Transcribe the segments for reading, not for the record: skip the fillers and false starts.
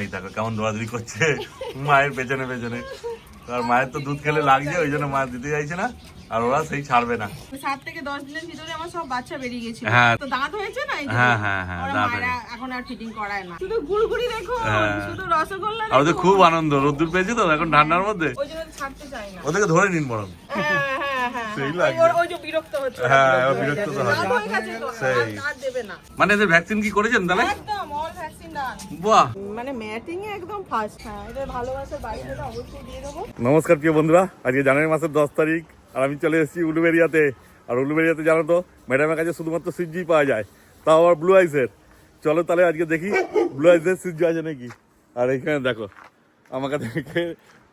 এই দেখো কেমন দৌড়াদৌড়ি করছে মায়ের পেছনে পেছনে। আর মায়ের তো দুধ খেলে লাগছে, ওই জন্য মা দিতে চাইছে না, আর ওরা সেই ছাড়বে না। 7 থেকে 10 দিনের ভিতরে আমার সব বাচ্চা বেরিয়ে গেছিল। হ্যাঁ। তো দাঁত হয়েছে না, এই যে হ্যাঁ হ্যাঁ হ্যাঁ, ওরা দাঁত মায়েরা হয়েছে। এখন আর ফিটিং করায় না। শুধু গুড়গুড়ি দেখো, শুধু রসগোল্লা আর ওদের দেখো। খুব আনন্দ, রোদ্দুর পেয়েছে তো এখন ঠান্ডার মধ্যে, ওই জন্য ছাড়তে চাই না। ওদেরকে ধরে নিন বরং। হ্যাঁ হ্যাঁ হ্যাঁ, সেই হ্যাঁ। লাগছে। ওই যে বিরক্ত হচ্ছে। হ্যাঁ, ও বিরক্ত তো হবে। দাঁত হয়ে গেছে তো, সেই। আর দেবে না। মানে এদের ভ্যাকসিন কি করেছেন তাহলে? একদম অল ভ্যাকসিন ডান। বাহ, মানে ম্যাটিং এ একদম ফার্স্ট। হ্যাঁ, এদের ভালোবাসার বার্তাটা অবশ্যই দিয়ে দেবো। নমস্কার প্রিয় বন্ধুরা, আজকে জানুয়ারি মাসের 10 তারিখ আর আমি চলে এসেছি উলুবেরিয়াতে। আর উলুবেরিয়াতে জানো তো ম্যাডামের কাছে শুধুমাত্র সিজি পাওয়া যায়, তাও আবার ব্লু আইসের। চলো তাহলে আজকে দেখি ব্লু আইসের সিজি আছে নাকি। আর এখানে দেখো আমাকে দেখে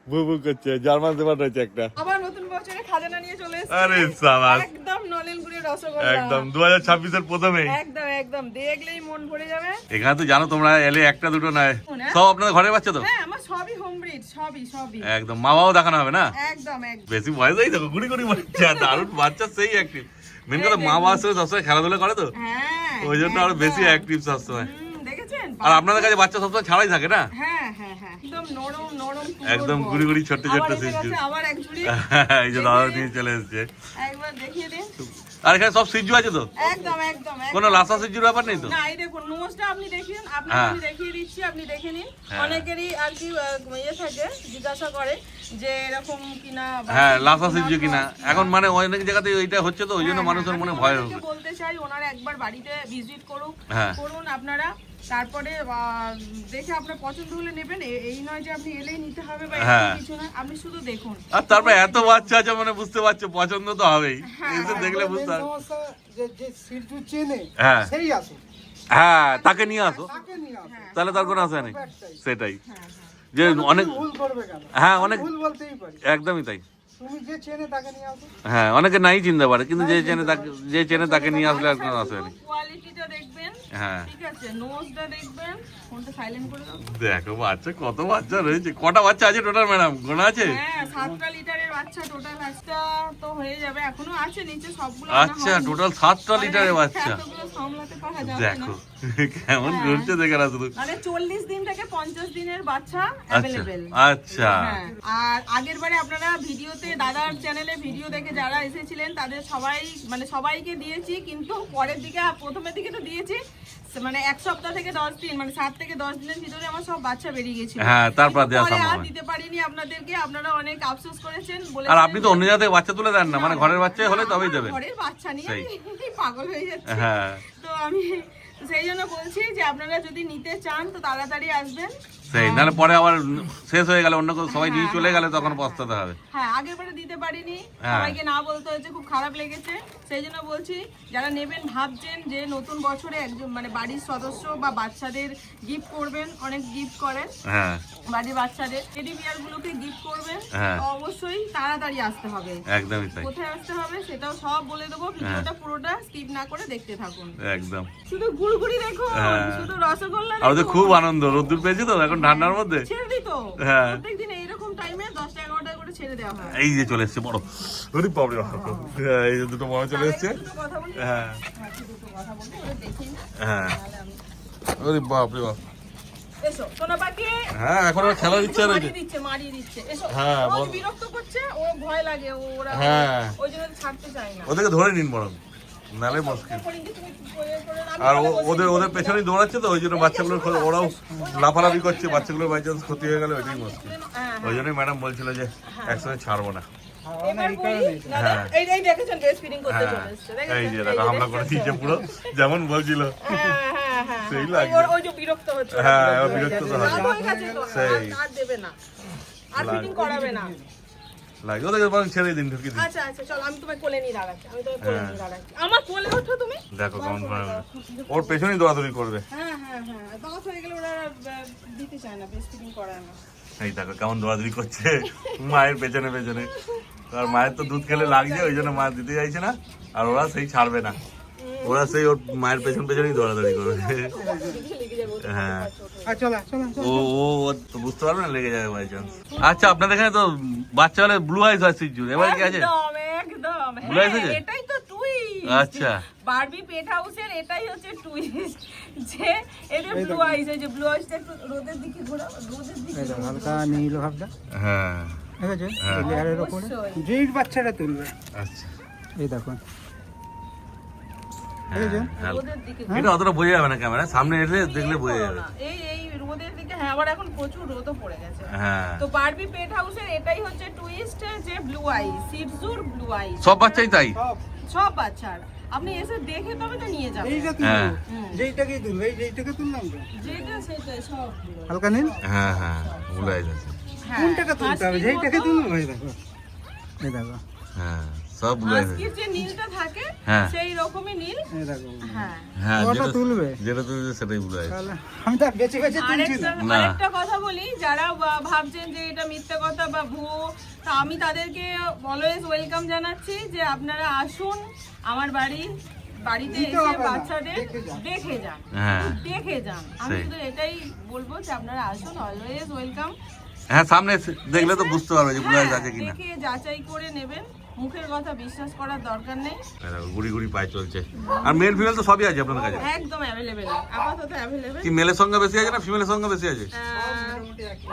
বু বু করছে, জার্মান সেপার রয়েছে একটা। আবার নতুন বছরে খাজানা নিয়ে চলে এসেছি। আরে সাবাস, একদম নলেনগুড়ের রসগোল্লা। একদম 2026 এর প্রথমেই একদম একদম দেখলেই মন ভরে যাবে। এখানে তো জানো তোমরা এলে একটা দুটো নয়, সব আপনাদের ঘরে বাচ্চা তো। হ্যাঁ, আমার সবই হোম ব্রিড, সবই। একদম মা বাবাও দেখানো হবে না, একদম। বেশি বয়সেই দেখো গুড়ি গুড়ি বাচ্চা, দারুণ বাচ্চা, সেই অ্যাক্টিভ। মেন কথা মা বাবার সাথে সবসময় খেলাধুলা করে তো, হ্যাঁ, ওই জন্য আরো বেশি অ্যাক্টিভ সবসময়। দেখেছেন? আর আপনাদের কাছে বাচ্চা সবসময় ছাড়াই থাকে না, হ্যাঁ হ্যাঁ হ্যাঁ, একদম নরম নরম একদম গুড়ি গুড়ি ছোট্ট ছোট্ট আবার এসে সিজু। গেছে, আবার এক ঝুড়ি। এই যে দাদা নিয়ে চলে এসেছে। একবার দেখিয়ে দিন। আর এখানে সব সিজু আছে তো, একদম একদম কোনো লাসা সিজুর ব্যাপার নেই তো? না, এই দেখুন নোজটা আপনি দেখিয়ে, হ্যাঁ। আমি দেখিয়ে দিচ্ছি, আপনি দেখে নিন। হ্যাঁ। অনেকেরই আর কি ইয়ে থাকে, জিজ্ঞাসা করে যে এরকম কিনা বা হ্যাঁ, লাসা কিনা, সিজু কিনা। এখন মানে অনেক জায়গাতে ওইটা হচ্ছে তো, ওই জন্য হ্যাঁ, মানুষের আমি মনে ভয় ওনাদেরকে হবে। বলতে চাই ওনারা একবার বাড়িতে ভিজিট হ্যাঁ। করুন আপনারা, তারপরে দেখে আপনার পছন্দ হলে নেবেন। এই নয় যে আপনি এলেই নিতে হবে বা হ্যাঁ। এরকম কিছু না, আপনি শুধু দেখুন। আর তারপর এত বাচ্চা আছে মানে বুঝতে পারছো পছন্দ তো হবেই, হ্যাঁ, এসে দেখলে বুঝতে পারবে। সমস্যা যে সিজু চেনে হ্যাঁ সেই আসে, হ্যাঁ, তাকে নিয়ে আসো, তাকে নিয়ে আসে। তাহলে তার কোনো আশা নেই। সেটাই হ্যাঁ, যে অনেক, ভুল করবে কেন? হ্যাঁ অনেক, ভুল বলতেই পারি। একদমই তাই। তুমি যে চেনে তাকে নিয়ে আসো। হ্যাঁ, অনেকে নাই চিনতে পারে, কিন্তু যে চেনে তাকে নিয়ে আসলে আর কোনো আসে নেই। কোয়ালিটিটা দেখবেন, হ্যাঁ, ঠিক আছে, নোজটা দেখবেন। ফোনটা সাইলেন্ট করে দাও। দেখো বাচ্চা, কত বাচ্চা রয়েছে। কটা বাচ্চা আছে টোটাল ম্যাডাম, গোনা আছে? হ্যাঁ, 7টা লিটারের বাচ্চা টোটাল। আজটা তো হয়ে যাবে, এখনো আছে নিচে, সবগুলো আচ্ছা, টোটাল 7টা লিটারের বাচ্চা। এতগুলো সামলাতে পারা যাবে না। দেখো কেমন ঘুরছে, দেখে না শুধু। মানে 40 দিন থেকে 50 দিনের বাচ্চা আচ্ছা অ্যাভেলেবেল। আচ্ছা, হ্যাঁ, আর আগের বারে আপনারা ভিডিওতে, দাদার চ্যানেলে ভিডিও দেখে যারা এসেছিলেন তাদের সবাইকে দিয়েছি, কিন্তু পরের দিকে, প্রথমের দিকে তো দিয়েছি, মানে 1 সপ্তাহ থেকে 10 দিন, মানে 7 থেকে 10 দিনের ভিতরে আমার সব বাচ্চা বেরিয়ে গেছিল। হ্যাঁ, তারপর দেওয়া পরে সম্ভব আর হয়। দিতে পারিনি আপনাদেরকে, আপনারা অনেক আফসোস করেছেন। আর আপনি তো অন্য জায়গায় বাচ্চা তুলে দেন না, মানে ঘরের বাচ্চা হলে তবেই দেবেন। ঘরের বাচ্চা নিয়ে সেই। আমি পাগল হয়ে যাচ্ছি। হ্যাঁ, তো আমি সেই জন্য বলছি যে আপনারা যদি নিতে চান তো তাড়াতাড়ি আসবেন। সেই নাহলে পরে আবার শেষ হয়ে গেলে, অন্য কেউ সবাই নিয়ে চলে গেলে তখন পস্তাতে হবে। হ্যাঁ, আগের বারে দিতে পারিনি, হ্যাঁ। সবাইকে না বলতে হয়েছে, খুব খারাপ লেগেছে। সেই জন্য বলছি, যারা নেবেন ভাবছেন যে নতুন বছরে একজন মানে বাড়ির সদস্য বা বাচ্চাদের গিফট করবেন, অনেক গিফট করেন হ্যাঁ, বাড়ির বাচ্চাদের, টেডি বিয়ার গুলোকে গিফট করবেন, হ্যাঁ। তো অবশ্যই তাড়াতাড়ি আসতে হবে। একদমই তাই, কোথায় আসতে হবে সেটাও সব বলে দেবো, ভিডিওটা পুরোটা স্কিপ না করে দেখতে থাকুন। একদম। শুধু গুড়গুড়ি দেখো, হ্যাঁ। শুধু রসগোল্লা আর ওদের দেখো। খুব আনন্দ, রোদ্দুর পেয়েছে তো এখন ঠান্ডার মধ্যে। ছেড়ে দিত হ্যাঁ। প্রত্যেকদিন এইরকম টাইমে 10টা-11টা করে ছেড়ে দেওয়া হয়। এই যে চলে এসছে বড়, ওরে বাপরে বাপ। হ্যাঁ, এই যে দুটো বড় চলে এসছে। দুটো কথা বলি, হ্যাঁ দুটো কথা বলি, ওরা দেখি না, হ্যাঁ, তাহলে আমি ওরে বাপরে বাপ। এসো সোনা পাখি। হ্যাঁ, এখন আর খেলার ইচ্ছা রয়েছে। মারিয়ে দিচ্ছে, এসো। হ্যাঁ, রোজ বল। বিরক্ত করছে, ও ভয় লাগে, ওরা হ্যাঁ। ওই জন্য ছাড়তে চায় না। ওদেরকে ধরে নিন বরং, নালে মুশকিল। পরিণতি তুমি করে আমি আর তাহলে বসে ওদের দিচ্ছি। ওদের পেছনেই দৌড়াচ্ছে তো, ওই জন্য বাচ্চাগুলোর ওরাও লাফালাফি করছে, বাচ্চাগুলোর বাই চান্স ক্ষতি হয়ে গেলে ওইটাই মুশকিল। হ্যাঁ, ওই জন্যই ম্যাডাম বলছিল যে একসাথে ছাড়বো না। এবার বলি, দাদা, হ্যাঁ। এই দেখেছেন ব্রেস্ট ফিডিং করতে হ্যাঁ, চলে এসেছে, এই দেখেছেন? যে দেখো হামলা করে দিয়েছে পুরো, যেমন বলছিল। হ্যাঁ, সেই লাগছে। ওই যে বিরক্ত হচ্ছে। হ্যাঁ, ও বিরক্ত তো হবে। দাঁত হয়ে গেছে তো, সেই। আর দেবে না, আর ফিটিং করাবে না। লাগে ওদেরকে বরং ছেড়ে দিন, ঢুকিয়ে দিন। আচ্ছা আচ্ছা, চলো আমি তোমায় কোলে নিয়ে দাঁড়াচ্ছি, আমি তোমায় কোলে হ্যাঁ। নিয়ে দাঁড়াচ্ছি। আমার কোলে ওঠো তুমি। দেখো কেমন করে ওর পেছনেই দৌড়াদৌড়ি করবে। হ্যাঁ হ্যাঁ হ্যাঁ, দাঁত হয়ে গেলে ওরা দিতে চায় না, ব্রেস্ট ফিডিং করায় না। এই দেখো কেমন দৌড়াদৌড়ি করছে মায়ের পেছনে পেছনে। আর মায়ের তো দুধ খেলে লাগছে, ওই জন্য মা দিতে চাইছে না, আর ওরা সেই ছাড়বে না, ওরা সেই ওর মায়ের পেছন পেছনেই দৌড়াদৌড়ি করবে। লেগে যাবে ওদের। হ্যাঁ, চলো চলো ও ও ও তো বুঝতে পারবে না, লেগে যাবে বাই চান্স। আচ্ছা, আপনাদের এখানে তো বাচ্চা হলে ব্লু আইস হয় সিজুর, এবার কি আছে? একদম একদম, Blue eyes হ্যাঁ, আছে? এটাই তো টুইন। আচ্ছা। বারবি পেট হাউসের এটাই হচ্ছে টুইস্ট যে এদের ব্লু আইস, এই যে ব্লু আইসটা একটু রোদের দিকে ঘোরাও, রোদের দিকে এই দেখো, হালকা নীল ভাবটা হ্যাঁ ঠিক আছে, হ্যাঁ। এই লেয়ারের উপরে অবশ্যই। যেই বাচ্চাটা তুলবে আচ্ছা এই দেখো, হ্যাঁ, এই যে হ্যাঁ। রোদের দিকে এটা অতটা বোঝা যাবে না ক্যামেরা, সামনে এসে দেখলে বোঝা করো যাবে। না। এই রোদের দিকে, হ্যাঁ আবার এখন প্রচুর রোদও পড়ে গেছে। হ্যাঁ তো বারবি পেট হাউসের এটাই হচ্ছে টুইস্ট যে ব্লু আই, সিটজুর ব্লু আই, সব বাচ্চাই তাই। সব সব বাচ্চার আপনি এসে দেখে তবে তো নিয়ে যাবেন। এইটা হ্যাঁ। তুলবো, যেইটাকেই তুলবে, এই যেইটাকে তুললাম তো যেটা সেটা সব blue eye। হালকা নীল, হ্যাঁ হ্যাঁ ভুলে যাচ্ছে। হ্যাঁ, কোনটাকে তুলতে হবে, হাস্কির যেইটাকে মতো- তুলবো এই দেখো, এই দেখো, হ্যাঁ সব ভুলে যাচ্ছে। হাস্কির যে নীলটা থাকে হ্যাঁ। সেই রকমই নীল। এই দেখো। হ্যাঁ। হ্যাঁ ওটা যেটা তুলবে। যেটা তুলবে সেটাই ভুলে যাচ্ছে। তাহলে আমি তো বেছে বেছে তুলছি না। না। আরেকটা কথা বলি, যারা ভাবছেন যে এটা মিথ্যে কথা বা ভুয়ো, তা আমি তাদেরকে অলওয়েজ ওয়েলকাম জানাচ্ছি যে আপনারা আসুন আমার বাড়িতে দিতে এসে হবে না, বাচ্চাদের দেখে যান। দেখে যান। আমি সেই। শুধু এটাই বলবো যে আপনারা আসুন, অলওয়েজ ওয়েলকাম। হ্যাঁ সামনে এসে দেখলে তো বুঝতে পারবে যে ভুলে আছে কিনা। দেখে যাচাই করে নেবেন, মুখের কথা বিশ্বাস করার দরকার নেই। গুড়ি গুড়ি পায়ে চলছে। আর মেল ফিমেল তো সবই আছে আপনাদের কাছে। একদম অ্যাভেলেবেল, আপাতত অ্যাভেলেবেল। কি মেলের সংখ্যা বেশি আছে না ফিমেলের সংখ্যা বেশি আছে? মোটামুটি একই।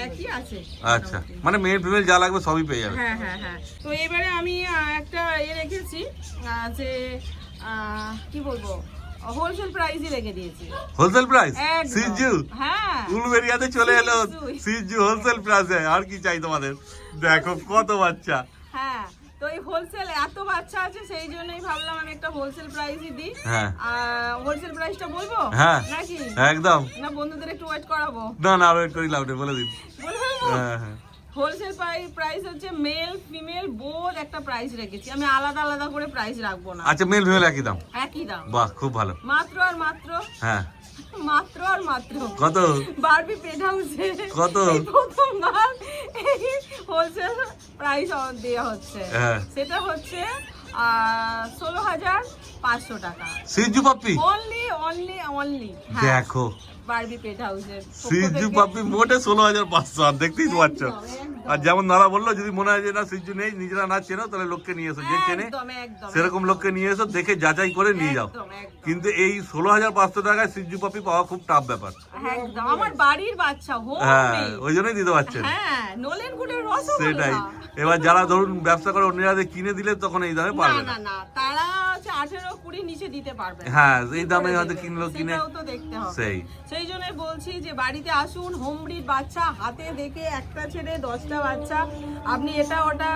একই আছে। আচ্ছা মানে মেল ফিমেল যা লাগবে সবই পেয়ে যাবে। হ্যাঁ। তো এবারে আমি একটা রেখেছি যে কি বলবো, হোলসেল প্রাইসই রেখে দিয়েছি। হোলসেল প্রাইস একদম। সিজু হ্যাঁ। উলবেরিয়াতে চলে এলো সিজু। সিজু হোলসেল প্রাইসে। আর কি চাই তোমাদের? দেখো কত বাচ্চা। হ্যাঁ, তো এই হোলসেল এত বাচ্চা আছে সেই জন্যই ভাবলাম আমি একটা হোলসেল প্রাইসই দিই। হ্যাঁ হোলসেল প্রাইসটা বলবো হ্যাঁ নাকি? একদম। না বন্ধুদের একটু ওয়েট করাবো? না ওয়েট করি লাভ নেই, বলে দিন। বলবো? হ্যাঁ হ্যাঁ হোলসেল প্রাইস হচ্ছে মেল ফিমেল বোথ একটা প্রাইস রেখেছি, আমি আলাদা আলাদা করে প্রাইস রাখবো না, আচ্ছা মেল ফিমেল একই দাম? একই দাম। বাহ খুব ভালো। মাত্র আর মাত্র হ্যাঁ কত? কত? বারবি পেট হাউসে কত? এই প্রথমবার হোলসেল প্রাইস দেওয়া হচ্ছে, হ্যাঁ। সেটা হচ্ছে 16,500 টাকা। সিজু পাপ্পি অনলি দেখো, বারবি পেট হাউসের সিজু পাপ্পি মোটে 16,500। আর দেখতেই তো পাচ্ছ। আর যেমন দাদা বললো যদি মনে হয় যে না সিজু নেই, নিজেরা না চেনো, তাহলে লোককে নিয়ে এসো, যে চেনে একদম সেরকম লোককে নিয়ে এসো, দেখে যাচাই করে নিয়ে যাও। একদম। কিন্তু এই 16,500 টাকায় সিজু পাপি পাওয়া খুব টাফ ব্যাপার। একদম আমার বাড়ির বাচ্চা হ্যাঁ ওই জন্যই দিতে পারছেন। হ্যাঁ, নলেন গুড়ের রসগোল্লা। সেটাই। এবার যারা ধরুন ব্যবসা করে অন্যরা কিনে দিলে তখন এই দামে পারবে না। না তারা হচ্ছে 18-20 নিচে দিতে পারবে না। হ্যাঁ এই কি দামে করে হয়তো দেবে? কিনলো কিনে সেটাও তো দেখতে হবে। সেই জন্য বলছি যে বাড়িতে আসুন, হোম ব্রিড বাচ্চা হাতে দেখে একটা ছেড়ে 10টা বাচ্চা আপনি এটা ওটা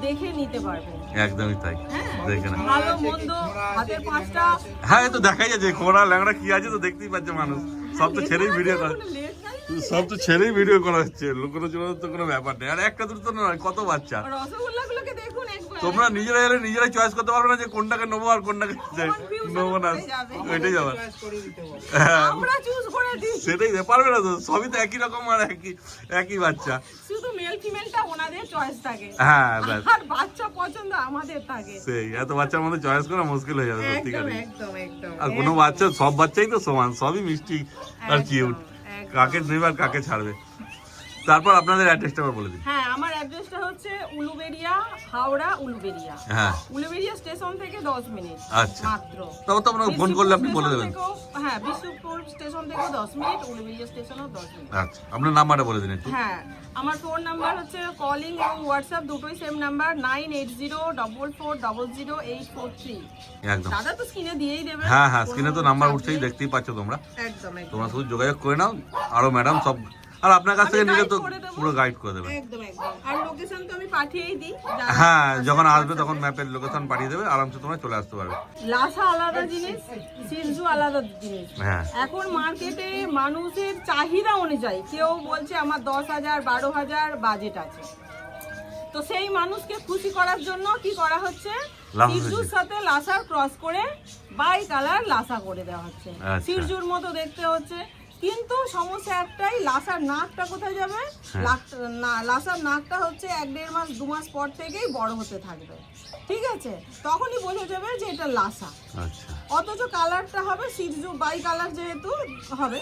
দেখে নিতে পারবেন। একদমই তাই। হ্যাঁ, দেখে না। ভালো মন্দ হাতে 5টা। হ্যাঁ এই তো দেখাই যাচ্ছে খোঁড়া ল্যাংড়া কি আছে তো দেখতেই পাচ্ছে মানুষ। সব তো ছেড়েই ভিডিও করা, সব তো ছেড়েই ভিডিও করা হচ্ছে, লুকোনো চুরানোর তো কোনো ব্যাপার নেই। আর একটা দুটো তো নয়, কত বাচ্চা। রসগোল্লা গুলোকে দেখুন একবার। তোমরা নিজেরা এলে নিজেরাই চয়েস করতে পারবে না যে কোনটাকে নেবো আর কোনটাকে নেবো না, ওইটাই যাবে। চয়েস করে দিতে বলো। হ্যাঁ আমরা চুজ করে দিই। সেটাই পারবে না তো, সবই তো একই রকম আর একই বাচ্চা। শুধু মেল ফিমেলটা ওনাদের চয়েস থাকে, হ্যাঁ ব্যাস আর বাচ্চা পছন্দ আমাদের থাকে। সেই এত বাচ্চার মধ্যে চয়েস করা মুশকিল হয়ে যাবে একদম সত্যিকারই। একদম। আর কোনো বাচ্চা, সব বাচ্চাই তো সমান, সবই মিষ্টি আর কিউট। একদম। কাকে নেবে আর কাকে ছাড়বে। তারপর আপনাদের অ্যাড্রেসটা আবার বলে দিন। হ্যাঁ, আমার অ্যাড্রেসটা হচ্ছে উলুবেড়িয়া, হাওড়া উলুবেড়িয়া। হ্যাঁ উলুবেড়িয়া স্টেশন থেকে 10 মিনিট আচ্ছা। মাত্র। তবে তো আপনাকে ফোন করলে আপনি বলে দেবেন। হ্যাঁ, বিষ্ণুপুর স্টেশন থেকে 10 মিনিট, উলুবেড়িয়া স্টেশনও 10 মিনিট। আচ্ছা আপনার নাম্বারটা বলে দিন একটু। হ্যাঁ, আমার ফোন নাম্বার হচ্ছে কলিং এবং হোয়াটসঅ্যাপ দুটোই সেম নাম্বার, 9804400843। একদম। দাদা তো স্ক্রিনে দিয়েই দেবে। হ্যাঁ স্ক্রিনে তো নাম্বার উঠছেই, দেখতেই পাচ্ছ তোমরা। একদম তোমরা শুধু যোগাযোগ করে নাও, আরো ম্যাডাম সব, আর আপনার কাছ থেকে নিলে তো পুরো গাইড করে দেবে। একদম। আর লোকেশন তো আমি পাঠিয়েই দিই। হ্যাঁ যখন আসবে তখন ম্যাপের লোকেশন পাঠিয়ে দেবে, আরামসে তোমরা চলে আসতে পারবে। লাসা আলাদা জিনিস, সিজু আলাদা জিনিস। হ্যাঁ এখন মার্কেটে মানুষের চাহিদা অনুযায়ী কেউ বলছে আমার 10,000 12,000 বাজেট আছে, তো সেই মানুষকে খুশি করার জন্য কি করা হচ্ছে, লাসা সিজুর সাথে লাসার ক্রস করে বাই কালার লাসা করে দেওয়া হচ্ছে। আচ্ছা। সিজুর মতো দেখতে হচ্ছে, কিন্তু সমস্যা একটাই, লাসার নাকটা কোথায় যাবে? লাসার নাকটা হচ্ছে 1-1.5 মাস 2 মাস পর থেকেই বড় হতে থাকবে, ঠিক আছে? তখনই বোঝা যাবে যে এটা লাসা। আচ্ছা অথচ কালারটা হবে সিজু বাই কালার যেহেতু হবে।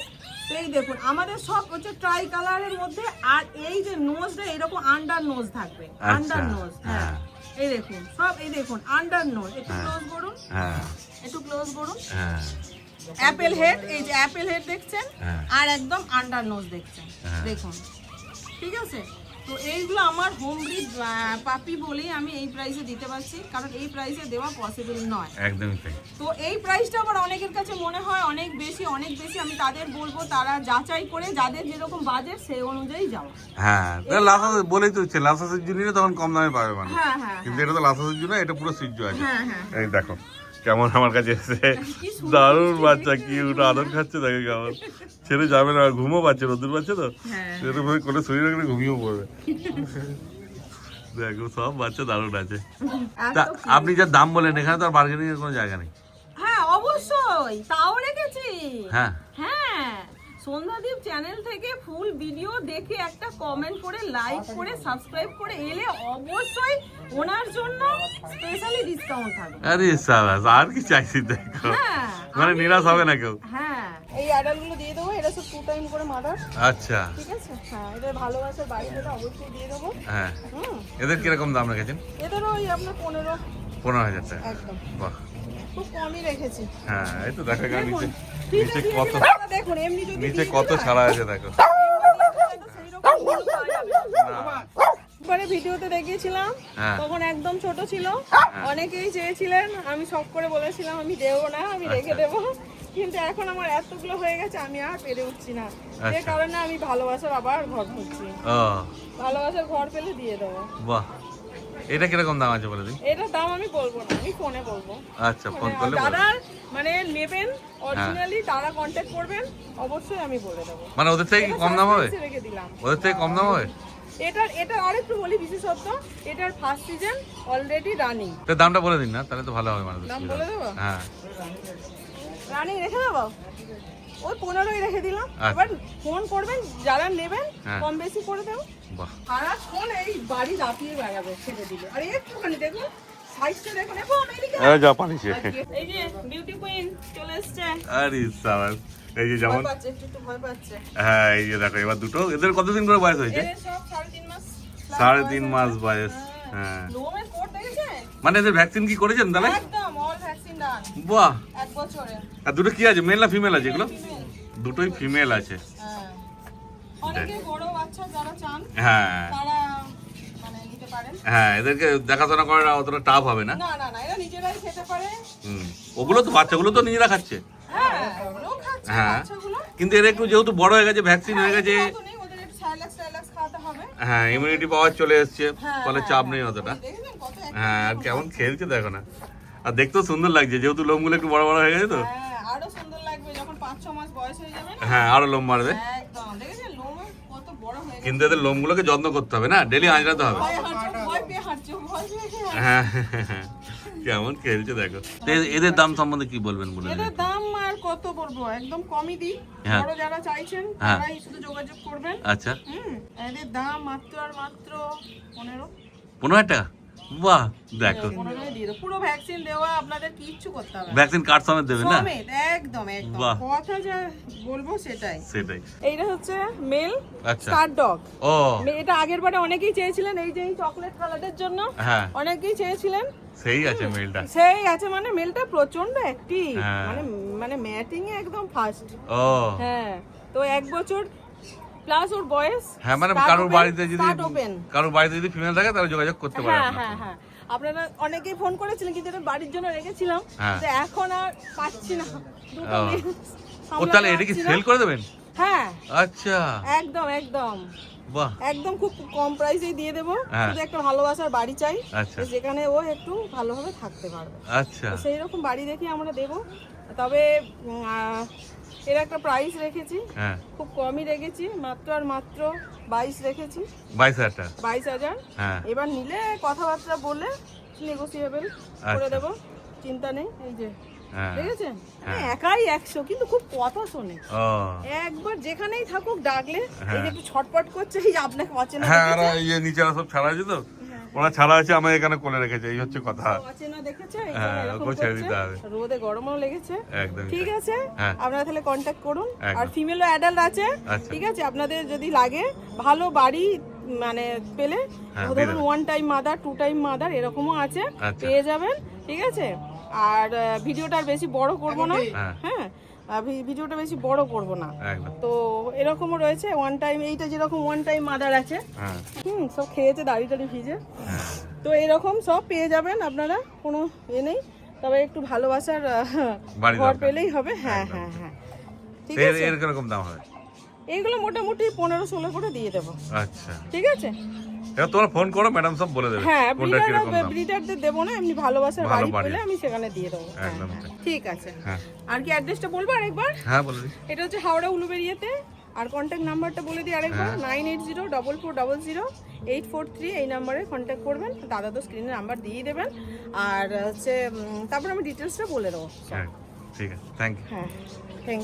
তো এই দেখুন আমাদের সব হচ্ছে ট্রাই কালারের মধ্যে, আর এই যে নোজটা এরকম আন্ডার নোজ থাকবে, আন্ডার নোজ। হ্যাঁ, এই দেখুন সব, এই দেখুন আন্ডার নোজ, একটু হ্যাঁ। ক্লোজ করুন, হ্যাঁ একটু ক্লোজ করুন। হ্যাঁ অ্যাপেল হেড, এই যে অ্যাপেল হেড দেখছেন, হ্যাঁ। আর একদম আন্ডার নোজ দেখছেন, হ্যাঁ। দেখুন ঠিক আছে। তো এইগুলো আমার হোম ব্রিড পাপি বলেই আমি এই প্রাইসে দিতে পারছি, কারণ এই প্রাইসে দেওয়া পসিবল নয়। একদমই তাই। তো এই প্রাইসটা আবার অনেকের কাছে মনে হয় অনেক বেশি, অনেক বেশি। আমি তাদের বলবো তারা যাচাই করে যাদের যেরকম বাজেট সেই অনুযায়ী যাওয়া। হ্যাঁ লাসাস বলেই তো হচ্ছে, লাসাসের জন্য তখন কম দামে পাবে মানে। হ্যাঁ হ্যাঁ কিন্তু এটা তো লাসাসের জন্য, এটা পুরো সিজ্জ আছে। হ্যাঁ হ্যাঁ এই দেখো কেমন আমার কাছে এসে কি সুন্দর দারুণ বাচ্চা, কি ওটা আদর খাচ্ছে, দেখে কেমন ছেড়ে যাবে না, ঘুমো পাচ্ছে, রোদ্দুর পাচ্ছে তো হ্যাঁ। এরকম করে শরীর রাখলে ঘুমিয়েও পড়বে। দেখো সব বাচ্চা দারুণ আছে। তা এত কি- আপনি যা দাম বলেন এখানে তো আর বার্গেনিং এর কোনো জায়গা নেই। হ্যাঁ অবশ্যই, তাও রেখেছি। হ্যাঁ হ্যাঁ, সন্ধ্যাদীপ চ্যানেল থেকে ফুল ভিডিও দেখে একটা কমেন্ট করে, লাইক করে, সাবস্ক্রাইব করে এলে অবশ্যই ওনার জন্য স্পেশালি ডিসকাউন্ট থাকবে। আরে সাবাস, আর কি চাইছি দেখো, হ্যাঁ মানে নিরাশ হবে না কেউ। হ্যাঁ, এই অ্যাডাল্টগুলো দিয়ে দেবো, এটা সব 2 টাইম করে মাদার, আচ্ছা ঠিক আছে। হ্যাঁ, এদের ভালোবাসার বাড়ি থেকে অবশ্যই দিয়ে দেবো। হ্যাঁ, হুম, এদের কিরকম দাম রেখেছেন? এদেরও ওই আপনার 15,000 টাকা। একদম বাহ, খুব কমই রেখেছি। হ্যাঁ এই তো দেখো এখানে দেখুন, নিচে ফ্রিজে নিচে দিয়ে কত, দিলে আপনারা দেখুন, এমনি যদি নিচে দিয়ে কত দিলে, ছাড়া আছে দেখো। এমনি দিয়ে দিলে তো সেইরকম কোনো পাওয়া যাবে না। না, একবারে ভিডিওতে দেখিয়েছিলাম, হ্যাঁ। তখন একদম ছোট ছিল, অনেকেই চেয়েছিলেন, আমি শখ করে বলেছিলাম আমি দেবো না, আমি রেখে আচ্ছা। দেবো। কিন্তু এখন আমার এতগুলো হয়ে গেছে, আমি আর পেরে উঠছি না, যে আচ্ছা। কারণে আমি ভালোবাসার আবার ঘর খুঁজছি। ও ভালোবাসার ঘর পেলে দিয়ে দেবো। বাহ, এটা কিরকম দাম আছে বলে দিই? এটার দাম আমি বলবো না, আমি ফোনে বলবো। আচ্ছা ফোন করলে বলো। যারা মানে নেবেন অরিজিনালি তারা কন্ট্যাক্ট করবেন, অবশ্যই আমি বলে দেবো। মানে ওদের থেকে কি এটা কম দাম হবে? suspense এ রেখে দিলাম। ওদের থেকে কম দাম হবে? এটা আরেকটু বলি বিশেষত্ব, এটার ফার্স্ট সিজন অলরেডি রানিং। তো দামটা বলে দিন না, তাহলে তো ভালো হবে মানুষ। দাম বলে দেবো? হ্যাঁ রানিং রেখে দেবো, ওই 15ই রেখে দিলাম। আচ্ছা। এবার ফোন করবেন যারা নেবেন, হ্যাঁ। কম বেশি করে দেবো। বাহ, সারাক্ষণ এই বাড়ি রাপিয়ে বেড়াবে ছেড়ে দিলে। আর একটুখানি দেখুন সাইজটা দেখুন, এখন এদিকে জাপানি সে। এই যে বিউটি কুইন চলে এসছে। আরে সাবাস, এই যে যেমন, ভয় পাচ্ছে, একটু ভয় পাচ্ছে। হ্যাঁ এই যে দেখো এবার দুটো, এদের কতদিন করে বয়স হয়েছে? এদের সব 3.5 মাস। 3.5 মাস বয়স। হ্যাঁ লোমের কোট দেখেছেন? মানে এদের ভ্যাকসিন কি করেছেন তাহলে? একদম অল ভ্যাকসিন ডান, বাহ, 1 বছরে। আর দুটো কি আছে, মেল না ফিমেল আছে এগুলো? Female। দুটোই ফিমেল আছে। হ্যাঁ। অনেকে বড় বাচ্চা যারা চান হ্যাঁ তারা মানে নিতে পারেন। হ্যাঁ, এদেরকে দেখাশোনা করা অতটা টাফ হবে না। না না না, এরা নিজেরাই খেতে পারে। হুম, ওগুলো তো বাচ্চাগুলো তো নিজেরা খাচ্ছে। হ্যাঁ, ওগুলোও খাচ্ছে হ্যাঁ। বাচ্চাগুলো। কিন্তু এরা একটু যেহেতু বড় হয়ে গেছে, ভ্যাকসিন হয়ে গেছে, অত নেই, ওদের একটু স্যালাক্স খাওয়াতে হবে। হ্যাঁ ইমিউনিটি পাওয়ার চলে এসছে, হ্যাঁ, ফলে হ্যাঁ, চাপ হ্যাঁ। নেই অতটা। দেখেছেন কত active হ্যাঁ, আর লোম। কেমন খেলছে দেখো না, আর দেখতেও সুন্দর লাগছে, যেহেতু লোমগুলো একটু বড় বড় হয়ে গেছে তো। হ্যাঁ, আরো সুন্দর লাগবে যখন 5-6 মাস বয়স হয়ে যাবে না। হ্যাঁ আরো লোম মারবে। একদম দেখেছেন লোম কত বড় হয়ে গেছে। কিন্তু এদের লোমগুলোকে যত্ন করতে হবে না, ডেলি আঁচড়াতে হবে। ভয় পেয়ে হাঁটছে, ভয় পেয়ে হাঁটছে। হ্যাঁ কেমন খেলছে দেখো। তো এদের দাম সম্বন্ধে কি বলবেন বলে দিন। এদের দাম আর কত বলবো, একদম কমই দিই। হ্যাঁ। বড় যারা চাইছেন হ্যাঁ। তারাই শুধু যোগাযোগ করবেন। আচ্ছা, এদের দাম মাত্র আর মাত্র 15। 15,000 টাকা? বাহ দেখো, 15 দিয়ে দেবো। পুরো ভ্যাকসিন দেওয়া, আপনাদের কিচ্ছু করতে হবে না। ভ্যাকসিন কার্ড সমেত দেবেন না? সমেত, একদম একদম বাহ। কথা যা বলবো সেটাই। সেটাই। এইটা হচ্ছে মেল আচ্ছা। Star dog. ও এটা আগের বারে অনেকেই চেয়েছিলেন, এই যে এই চকলেট কালারের জন্য হ্যাঁ, অনেকেই চেয়েছিলেন। সেই আছে মেলটা। সেই আছে, মানে মেলটা প্রচন্ড অ্যাক্টিভ, হ্যাঁ। মানে ম্যাটিং এ একদম ফার্স্ট। ও হ্যাঁ, তো 1 বছর প্লাস ওর বয়স। হ্যাঁ, মানে Start কারোর open, বাড়িতে যদি, start open। কারোর বাড়িতে যদি ফিমেল থাকে তাহলে যোগাযোগ করতে পারে হ্যাঁ আপনার হ্যাঁ সাথে। হ্যাঁ, আপনারা অনেকেই ফোন করেছিলেন, কিন্তু এটা বাড়ির জন্য রেখেছিলাম, হ্যাঁ। তো এখন আর পাচ্ছি না দুটো ও। male ও তাহলে এটা কি সামলাতে সেল পারছি না। করে দেবেন? হ্যাঁ আচ্ছা, একদম একদম বাহ, একদম খুব কম প্রাইসেই দিয়ে দেবো। হ্যাঁ। শুধু একটা ভালোবাসার বাড়ি চাই, আচ্ছা। যেখানে ও একটু ভালোভাবে থাকতে পারবে। আচ্ছা, তো সেই রকম বাড়ি দেখে আমরা দেবো। তবে এর একটা প্রাইস রেখেছি, হ্যাঁ খুব কমই রেখেছি, মাত্র আর মাত্র 22 রেখেছি, 22,000 টাকা। 22,000। হ্যাঁ এবার নিলে কথাবার্তা বলে নেগোসিয়েবল করে আচ্ছা। দেবো, চিন্তা নেই। এই যে হ্যাঁ দেখেছেন, হ্যাঁ। একাই 100, কিন্তু খুব কথা শোনে। ও একবার যেখানেই থাকুক ডাকলে, এই হ্যাঁ। যে একটু ছটপট করছে, এই যে আপনাকে অচেনা হ্যাঁ, আর দেখেছে, ইয়ে নিচেরা সব ছাড়া আছে তো, ওরা ছাড়া আছে, আমার এখানে কোলে রেখেছে, এই হচ্ছে কথা। অচেনা দেখেছে, এই হ্যাঁ, জন্য এরকম ওকে ছেড়ে করছে। দিতে হবে। রোদে গরমও লেগেছে। একদম ঠিক আছে, হ্যাঁ। আপনারা তাহলে কন্ট্যাক্ট করুন। একদম। আর ফিমেল ও অ্যাডাল্ট আছে, আচ্ছা। ঠিক আছে। আপনাদের যদি লাগে ভালো বাড়ি মানে পেলে হ্যাঁ, দিয়ে ধরুন দেবেন। 1 টাইম মাদার 2 টাইম মাদার এরকমও আছে, আচ্ছা। পেয়ে যাবেন। ঠিক আছে, আর ভিডিওটা আর বেশি বড় করব না। হ্যাঁ। হ্যাঁ, ভিডিওটা বেশি বড় করব না। একদম। তো এরকমও রয়েছে 1 টাইম, এইটা যেরকম 1 টাইম মাদার আছে, হ্যাঁ সব খেয়েছে দাড়ি টাড়ি ভিজে। হ্যাঁ তো এরকম সব পেয়ে যাবেন আপনারা, কোনো নেই। তবে একটু ভালোবাসার বাড়ি ঘর দরকার। পেলেই হবে। হ্যাঁ হ্যাঁ হ্যাঁ, ঠিক তো আছে। এর কিরকম দাম হবে? এইগুলো মোটামুটি 15-16 করে দিয়ে দেবো। আচ্ছা, ঠিক আছে। এবার তোমরা ফোন করো, ম্যাডাম সব বলে দেবে হ্যাঁ, কোনটা কিরকম দাম। ব্রিডারদের দেবো না, এমনি ভালোবাসার ভালো বাড়ি বাড়ি। পেলে আমি সেখানে দিয়ে দেবো। হ্যাঁ, একদম হ্যাঁ, তাই। ঠিক আছে। হ্যাঁ আর কি অ্যাড্রেসটা বলবো আরেকবার? হ্যাঁ বলে দিই। এটা হচ্ছে হাওড়া উলুবেড়িয়াতে। আর কন্ট্যাক্ট নাম্বারটা বলে দিই আরেকবার, 9804400843। এই নাম্বারে কন্ট্যাক্ট করবেন। দাদা তো স্ক্রিনে নাম্বার দিয়ে দেবেন। আর হচ্ছে তারপর আমি ডিটেলসটা বলে দেবো। হ্যাঁ ঠিক আছে, থ্যাংক ইউ। হ্যাঁ, থ্যাংক